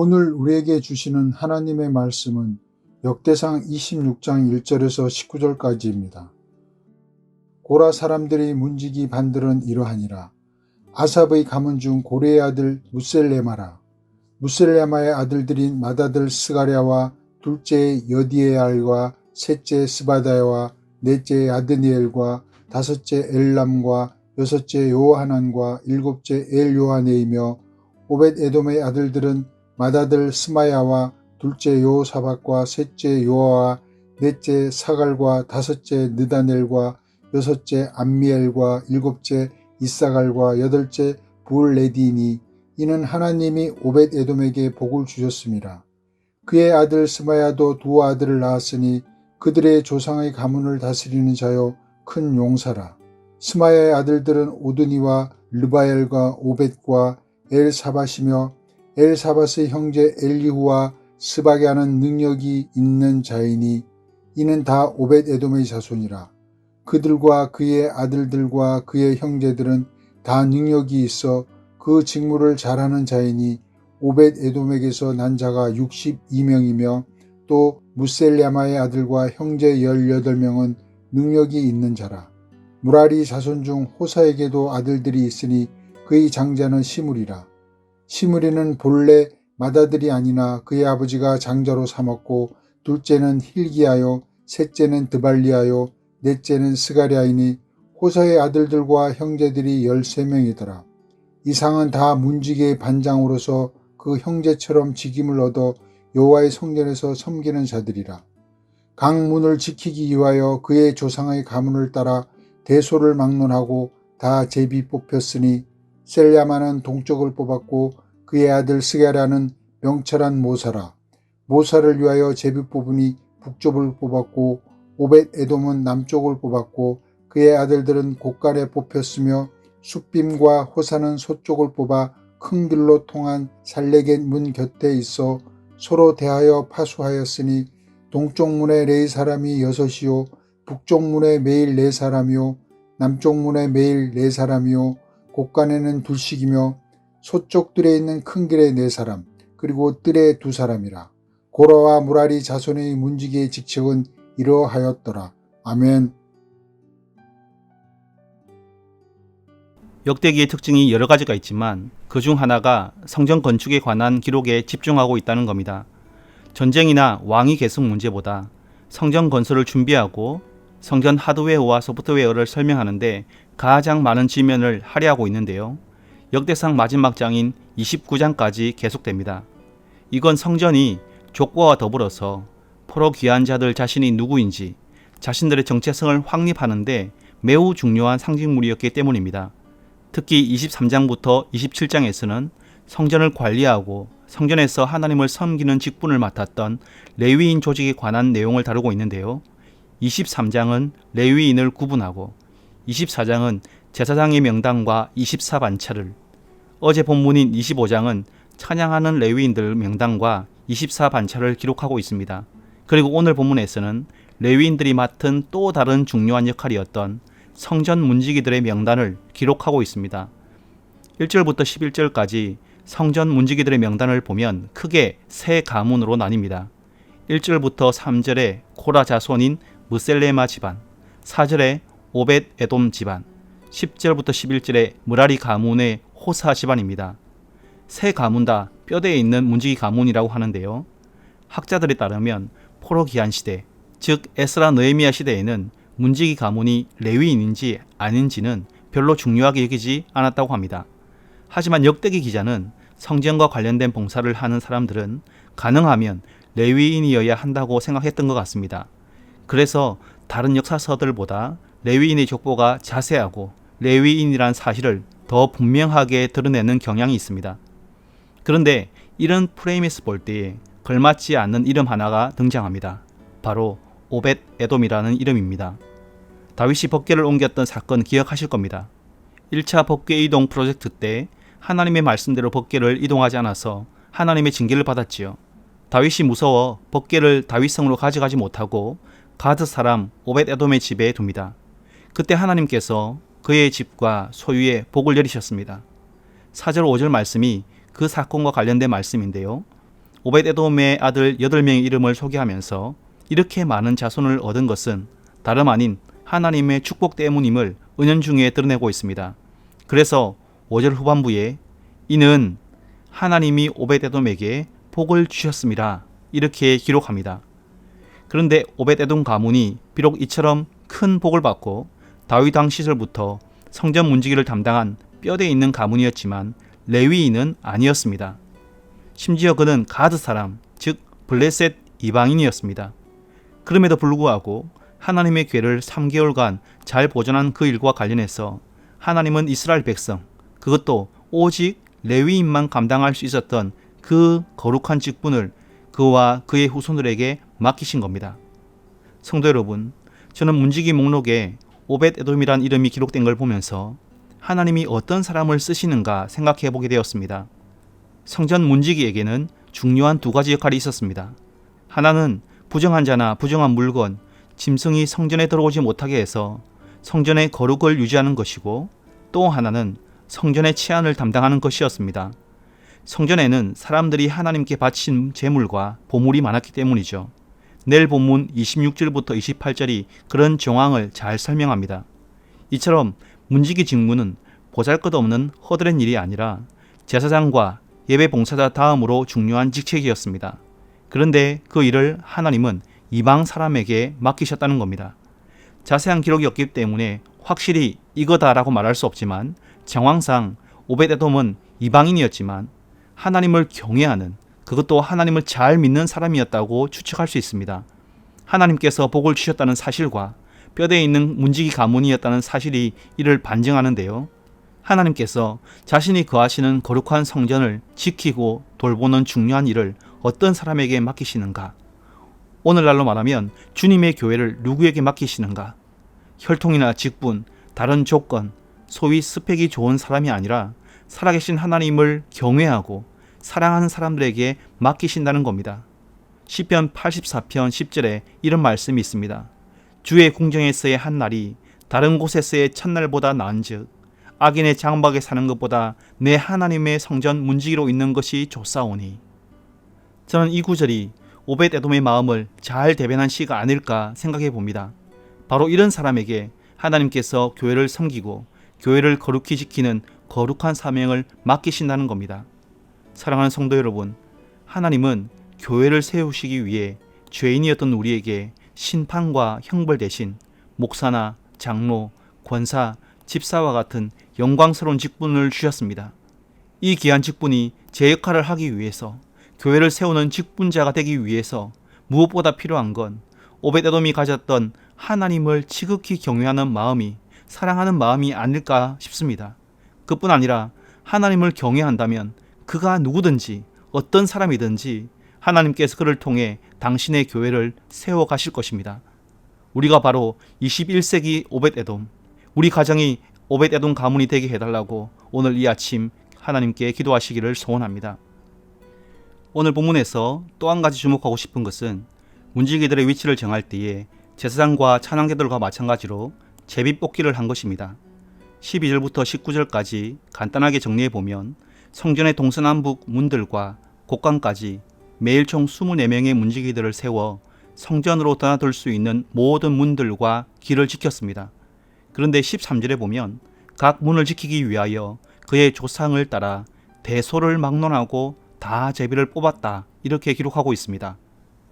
오늘 우리에게 주시는 하나님의 말씀은 역대상 26장 1절에서 19절까지입니다. 고라 사람들의 문지기 반들은 이러하니라. 아삽의 가문 중 고레의 아들 무셀레마라. 무셀레마의 아들들인 맏아들 스가랴와 둘째 여디에알과 셋째 스바다야와 넷째 아드니엘과 다섯째 엘람과 여섯째 요하난과 일곱째 엘요하네이며 오벳에돔의 아들들은 맏아들 스마야와 둘째 요사박과 셋째 요아와 넷째 사갈과 다섯째 느다넬과 여섯째 암미엘과 일곱째 이사갈과 여덟째 부울레디니. 이는 하나님이 오벳에돔에게 복을 주셨습니다. 그의 아들 스마야도 두 아들을 낳았으니 그들의 조상의 가문을 다스리는 자요 큰 용사라. 스마야의 아들들은 오드니와 르바엘과 오벳과 엘사밧이며 엘사밧의 형제 엘리후와 스박이 하는 능력이 있는 자이니 이는 다 오벳에돔의 자손이라. 그들과 그의 아들들과 그의 형제들은 다 능력이 있어 그 직무를 잘하는 자이니 오벳에돔에게서 난 자가 62명이며 또 무셀레마의 아들과 형제 18명은 능력이 있는 자라. 무라리 자손 중 호사에게도 아들들이 있으니 그의 장자는 시므리라. 시므리는 본래 맏아들이 아니나 그의 아버지가 장자로 삼았고 둘째는 힐기야요 셋째는 드발리야요 넷째는 스가랴이니 호사의 아들들과 형제들이 13명이더라. 이상은 다 문지기의 반장으로서 그 형제처럼 직임을 얻어 여호와의 성전에서 섬기는 자들이라. 각 문을 지키기 위하여 그의 조상의 가문을 따라 대소를 막론하고 다 제비 뽑혔으니 셀야마는 동쪽을 뽑았고 그의 아들 스가랴는 명철한 모사라. 모사를 위하여 제비 뽑으니 북쪽을 뽑았고 오벳에돔은 남쪽을 뽑았고 그의 아들들은 곳간에 뽑혔으며 숫빔과 호사는 서쪽을 뽑아 큰 길로 통한 살레겟 문 곁에 있어 서로 대하여 파수하였으니 동쪽 문에 네 사람이 6이요 북쪽 문에 매일 4사람이요 남쪽 문에 매일 4사람이요 곳간에는 둘씩이며 서쪽 뜰에 있는 큰 길에 4사람 그리고 뜰에 2사람이라. 고라와 무라리 자손의 문지기의 직책은 이러하였더라. 아멘. 역대기의 특징이 여러 가지가 있지만 그 중 하나가 성전 건축에 관한 기록에 집중하고 있다는 겁니다. 전쟁이나 왕위 계승 문제보다 성전 건설을 준비하고 성전 하드웨어와 소프트웨어를 설명하는데 가장 많은 지면을 할애하고 있는데요. 역대상 마지막 장인 29장까지 계속됩니다. 이건 성전이 족보와 더불어서 포로 귀한 자들 자신이 누구인지 자신들의 정체성을 확립하는데 매우 중요한 상징물이었기 때문입니다. 특히 23장부터 27장에서는 성전을 관리하고 성전에서 하나님을 섬기는 직분을 맡았던 레위인 조직에 관한 내용을 다루고 있는데요. 23장은 레위인을 구분하고 24장은 제사장의 명단과 24반차를, 어제 본문인 25장은 찬양하는 레위인들 명단과 24반차를 기록하고 있습니다. 그리고 오늘 본문에서는 레위인들이 맡은 또 다른 중요한 역할이었던 성전 문지기들의 명단을 기록하고 있습니다. 1절부터 11절까지 성전 문지기들의 명단을 보면 크게 세 가문으로 나뉩니다. 1절부터 3절에 고라 자손인 무셀레마 집안, 4절에 오벳에돔 집안, 10절부터 11절에 무라리 가문의 호사 집안입니다. 세 가문 다 뼈대에 있는 문지기 가문이라고 하는데요. 학자들에 따르면 포로 기한 시대, 즉 에스라 느헤미야 시대에는 문지기 가문이 레위인인지 아닌지는 별로 중요하게 여기지 않았다고 합니다. 하지만 역대기 기자는 성전과 관련된 봉사를 하는 사람들은 가능하면 레위인이어야 한다고 생각했던 것 같습니다. 그래서 다른 역사서들보다 레위인의 족보가 자세하고 레위인이란 사실을 더 분명하게 드러내는 경향이 있습니다. 그런데 이런 프레임에서 볼 때에 걸맞지 않는 이름 하나가 등장합니다. 바로 오벳에돔이라는 이름입니다. 다윗이 법궤를 옮겼던 사건 기억하실 겁니다. 1차 법궤 이동 프로젝트 때 하나님의 말씀대로 법궤를 이동하지 않아서 하나님의 징계를 받았지요. 다윗이 무서워 법궤를 다윗성으로 가져가지 못하고 가드 사람 오벳에돔의 집에 둡니다. 그때 하나님께서 그의 집과 소유에 복을 내리셨습니다. 4절 5절 말씀이 그 사건과 관련된 말씀인데요. 오벳에돔의 아들 8명의 이름을 소개하면서 이렇게 많은 자손을 얻은 것은 다름 아닌 하나님의 축복 때문임을 은연중에 드러내고 있습니다. 그래서 5절 후반부에 이는 하나님이 오벳에돔에게 복을 주셨습니다. 이렇게 기록합니다. 그런데 오벳에돔 가문이 비록 이처럼 큰 복을 받고 다윗 왕 시절부터 성전 문지기를 담당한 뼈대 있는 가문이었지만 레위인은 아니었습니다. 심지어 그는 가드 사람, 즉 블레셋 이방인이었습니다. 그럼에도 불구하고 하나님의 궤를 3개월간 잘 보존한 그 일과 관련해서 하나님은 이스라엘 백성, 그것도 오직 레위인만 감당할 수 있었던 그 거룩한 직분을 그와 그의 후손들에게 맡기신 겁니다. 성도 여러분, 저는 문지기 목록에 오벳에돔이란 이름이 기록된 걸 보면서 하나님이 어떤 사람을 쓰시는가 생각해 보게 되었습니다. 성전 문지기에게는 중요한 2가지 역할이 있었습니다. 하나는 부정한 자나 부정한 물건, 짐승이 성전에 들어오지 못하게 해서 성전의 거룩을 유지하는 것이고, 또 하나는 성전의 치안을 담당하는 것이었습니다. 성전에는 사람들이 하나님께 바친 제물과 보물이 많았기 때문이죠. 내일 본문 26절부터 28절이 그런 정황을 잘 설명합니다. 이처럼 문지기 직무는 보잘것없는 허드렛 일이 아니라 제사장과 예배 봉사자 다음으로 중요한 직책이었습니다. 그런데 그 일을 하나님은 이방 사람에게 맡기셨다는 겁니다. 자세한 기록이 없기 때문에 확실히 이거다라고 말할 수 없지만 정황상 오벳에돔은 이방인이었지만 하나님을 경외하는, 그것도 하나님을 잘 믿는 사람이었다고 추측할 수 있습니다. 하나님께서 복을 주셨다는 사실과 뼈대에 있는 문지기 가문이었다는 사실이 이를 반증하는데요. 하나님께서 자신이 거하시는 거룩한 성전을 지키고 돌보는 중요한 일을 어떤 사람에게 맡기시는가? 오늘날로 말하면 주님의 교회를 누구에게 맡기시는가? 혈통이나 직분, 다른 조건, 소위 스펙이 좋은 사람이 아니라 살아계신 하나님을 경외하고 사랑하는 사람들에게 맡기신다는 겁니다. 시편 84편 10절에 이런 말씀이 있습니다. 주의 궁정에서의 한 날이 다른 곳에서의 첫날보다 나은즉 악인의 장막에 사는 것보다 내 하나님의 성전 문지기로 있는 것이 좋사오니. 저는 이 구절이 오벳에돔의 마음을 잘 대변한 시가 아닐까 생각해 봅니다. 바로 이런 사람에게 하나님께서 교회를 섬기고 교회를 거룩히 지키는 거룩한 사명을 맡기신다는 겁니다. 사랑하는 성도 여러분, 하나님은 교회를 세우시기 위해 죄인이었던 우리에게 심판과 형벌 대신 목사나 장로, 권사, 집사와 같은 영광스러운 직분을 주셨습니다. 이 귀한 직분이 제 역할을 하기 위해서, 교회를 세우는 직분자가 되기 위해서 무엇보다 필요한 건 오벳에돔이 가졌던 하나님을 지극히 경외하는 마음이, 사랑하는 마음이 아닐까 싶습니다. 그뿐 아니라 하나님을 경외한다면 그가 누구든지 어떤 사람이든지 하나님께서 그를 통해 당신의 교회를 세워 가실 것입니다. 우리가 바로 21세기 오벳에돔, 우리 가정이 오벳에돔 가문이 되게 해달라고 오늘 이 아침 하나님께 기도하시기를 소원합니다. 오늘 본문에서 또 한 가지 주목하고 싶은 것은 문지기들의 위치를 정할 때에 제사장과 찬양대들과 마찬가지로 제비뽑기를 한 것입니다. 12절부터 19절까지 간단하게 정리해보면 성전의 동서남북 문들과 곳간까지 매일 총 24명의 문지기들을 세워 성전으로 드나들 수 있는 모든 문들과 길을 지켰습니다. 그런데 13절에 보면 각 문을 지키기 위하여 그의 조상을 따라 대소를 막론하고 다 제비를 뽑았다, 이렇게 기록하고 있습니다.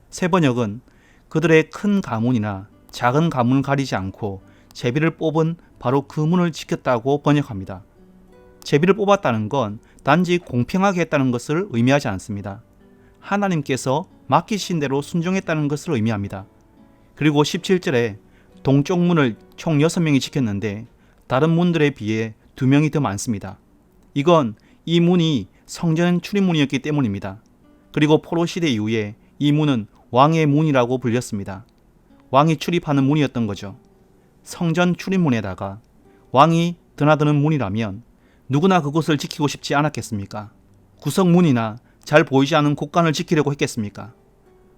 세 번역은 그들의 큰 가문이나 작은 가문을 가리지 않고 제비를 뽑은 바로 그 문을 지켰다고 번역합니다. 제비를 뽑았다는 건 단지 공평하게 했다는 것을 의미하지 않습니다. 하나님께서 맡기신 대로 순종했다는 것을 의미합니다. 그리고 17절에 동쪽 문을 총 6명이 지켰는데 다른 문들에 비해 2명이 더 많습니다. 이건 이 문이 성전 출입문이었기 때문입니다. 그리고 포로 시대 이후에 이 문은 왕의 문이라고 불렸습니다. 왕이 출입하는 문이었던 거죠. 성전 출입문에다가 왕이 드나드는 문이라면 누구나 그곳을 지키고 싶지 않았겠습니까? 구석문이나 잘 보이지 않은 곳간을 지키려고 했겠습니까?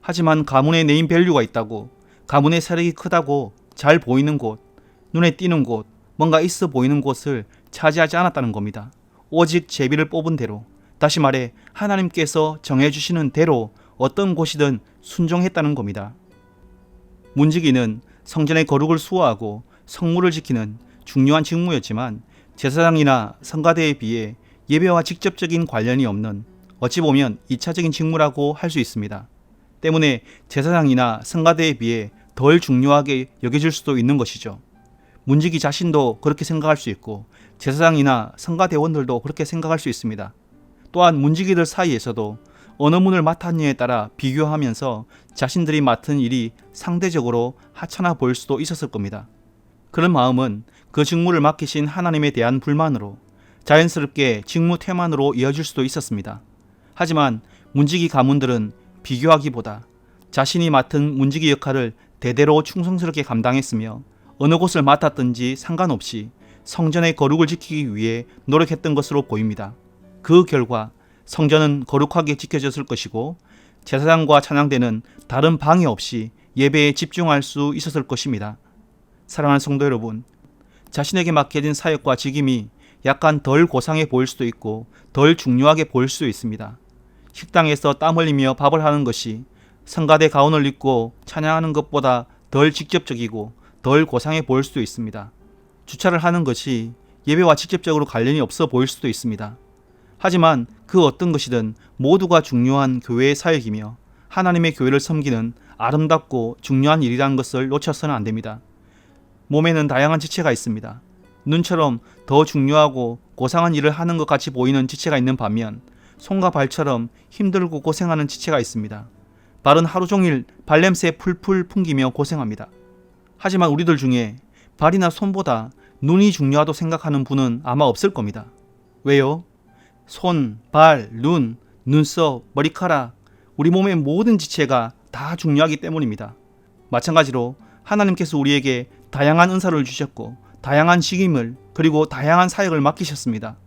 하지만 가문의 네임밸류가 있다고, 가문의 세력이 크다고 잘 보이는 곳, 눈에 띄는 곳, 뭔가 있어 보이는 곳을 차지하지 않았다는 겁니다. 오직 제비를 뽑은 대로 다시 말해 하나님께서 정해주시는 대로 어떤 곳이든 순종했다는 겁니다. 문지기는 성전의 거룩을 수호하고 성물을 지키는 중요한 직무였지만 제사장이나 성가대에 비해 예배와 직접적인 관련이 없는 어찌 보면 2차적인 직무라고 할 수 있습니다. 때문에 제사장이나 성가대에 비해 덜 중요하게 여겨질 수도 있는 것이죠. 문지기 자신도 그렇게 생각할 수 있고 제사장이나 성가대원들도 그렇게 생각할 수 있습니다. 또한 문지기들 사이에서도 어느 문을 맡았느냐에 따라 비교하면서 자신들이 맡은 일이 상대적으로 하찮아 보일 수도 있었을 겁니다. 그런 마음은 그 직무를 맡기신 하나님에 대한 불만으로 자연스럽게 직무 태만으로 이어질 수도 있었습니다. 하지만 문지기 가문들은 비교하기보다 자신이 맡은 문지기 역할을 대대로 충성스럽게 감당했으며 어느 곳을 맡았든지 상관없이 성전의 거룩을 지키기 위해 노력했던 것으로 보입니다. 그 결과 성전은 거룩하게 지켜졌을 것이고 제사장과 찬양대는 다른 방해 없이 예배에 집중할 수 있었을 것입니다. 사랑하는 성도 여러분, 자신에게 맡겨진 사역과 직임이 약간 덜 고상해 보일 수도 있고 덜 중요하게 보일 수도 있습니다. 식당에서 땀 흘리며 밥을 하는 것이 성가대 가운을 입고 찬양하는 것보다 덜 직접적이고 덜 고상해 보일 수도 있습니다. 주차를 하는 것이 예배와 직접적으로 관련이 없어 보일 수도 있습니다. 하지만 그 어떤 것이든 모두가 중요한 교회의 사역이며 하나님의 교회를 섬기는 아름답고 중요한 일이라는 것을 놓쳐서는 안 됩니다. 몸에는 다양한 지체가 있습니다. 눈처럼 더 중요하고 고상한 일을 하는 것 같이 보이는 지체가 있는 반면 손과 발처럼 힘들고 고생하는 지체가 있습니다. 발은 하루 종일 발냄새 풀풀 풍기며 고생합니다. 하지만 우리들 중에 발이나 손보다 눈이 중요하다고 생각하는 분은 아마 없을 겁니다. 왜요? 손, 발, 눈, 눈썹, 머리카락, 우리 몸의 모든 지체가 다 중요하기 때문입니다. 마찬가지로 하나님께서 우리에게 다양한 은사를 주셨고 다양한 직임을 그리고 다양한 사역을 맡기셨습니다.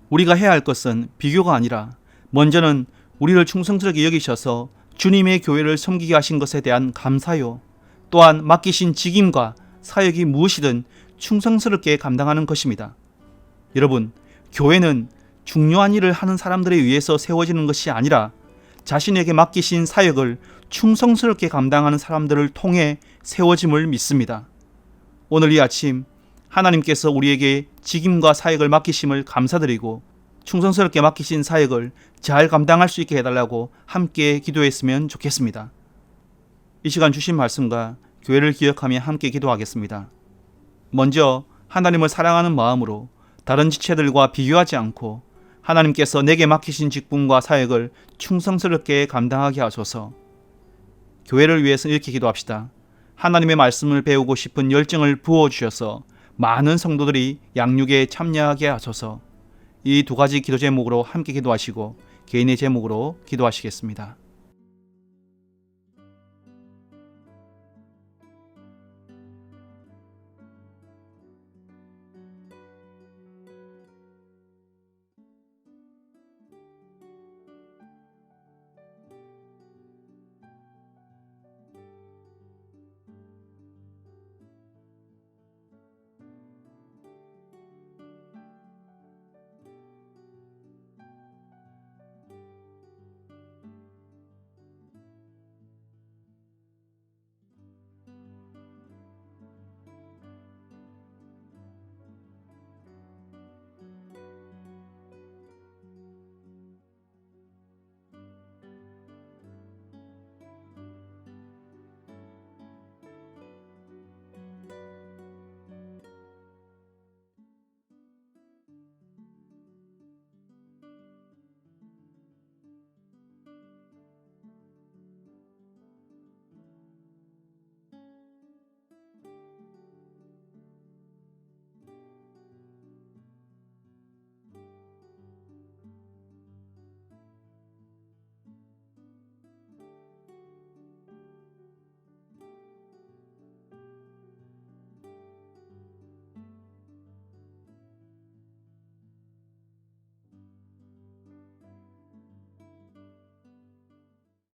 우리가 해야 할 것은 비교가 아니라 먼저는 우리를 충성스럽게 여기셔서 주님의 교회를 섬기게 하신 것에 대한 감사요, 또한 맡기신 직임과 사역이 무엇이든 충성스럽게 감당하는 것입니다. 여러분, 교회는 중요한 일을 하는 사람들에 의해서 세워지는 것이 아니라 자신에게 맡기신 사역을 충성스럽게 감당하는 사람들을 통해 세워짐을 믿습니다. 오늘 이 아침 하나님께서 우리에게 직임과 사역을 맡기심을 감사드리고 충성스럽게 맡기신 사역을 잘 감당할 수 있게 해달라고 함께 기도했으면 좋겠습니다. 이 시간 주신 말씀과 교회를 기억하며 함께 기도하겠습니다. 먼저 하나님을 사랑하는 마음으로 다른 지체들과 비교하지 않고 하나님께서 내게 맡기신 직분과 사역을 충성스럽게 감당하게 하소서. 교회를 위해서 이렇게 기도합시다. 하나님의 말씀을 배우고 싶은 열정을 부어주셔서 많은 성도들이 양육에 참여하게 하소서. 이 두 가지 기도 제목으로 함께 기도하시고 개인의 제목으로 기도하시겠습니다.